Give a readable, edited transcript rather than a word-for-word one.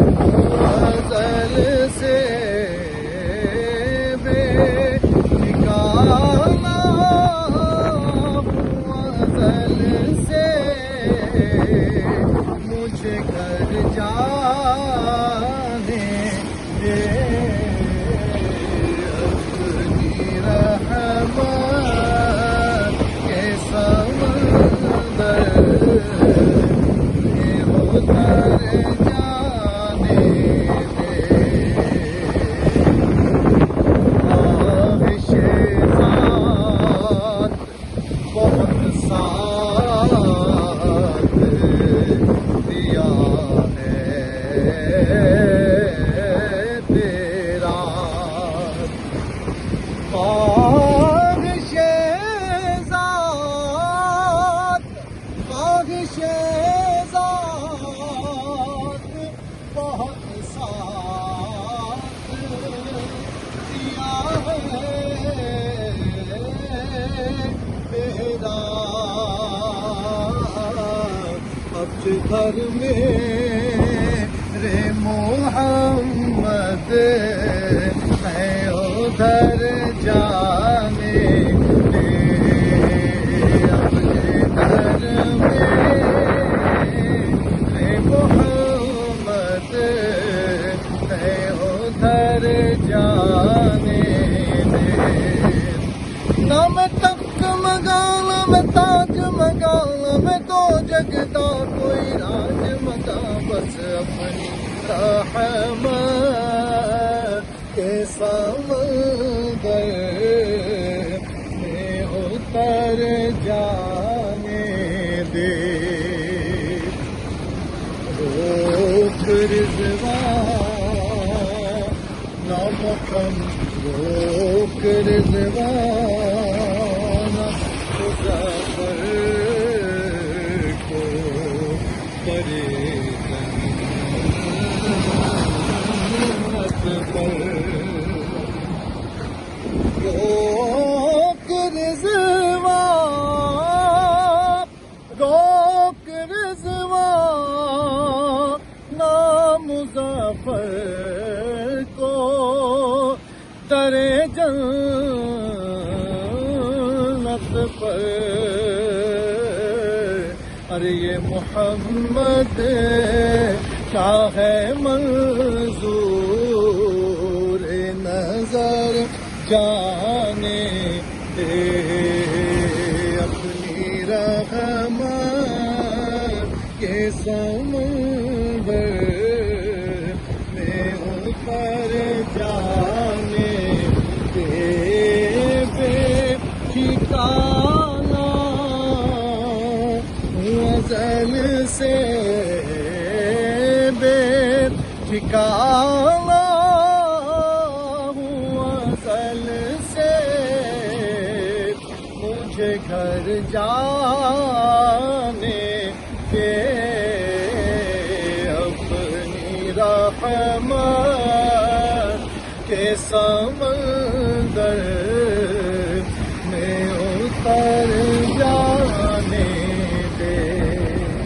ازل سے بے ٹھکانہ ازل سے مجھے گھر جانے دے اپنی رحمت کے سمندر میں اتر جانے دے خواہش ذات بہت ساتھ دیا ہے تیرا خواہش ذات بہت ساتھ دیا ہے تیرا اب گھر میرے محمد ہے ادھر جانے دے اپنے گھر میرے محمد ہے ادھر جانے دے نہ میں تخت مگانا میں تاج مگانا میں تو جگتا کوئی راج مگا بس اپنی رحمت کے سمندر میں اتر جانے دے روک رضوان نامکم روک رضوان مظفر کو پرے جنت پر روک رضوان نام مظفر کو ترے جنت پر ارے یہ محمد کا ہے منظور نظر جانے دے اپنی رحمت کے سمندر میں اتر جانے دے بے ٹھکانہ ازل سے بے ٹھکانہ ازل سے مجھے گھر جانے کے اپنی رحمت کے سمندر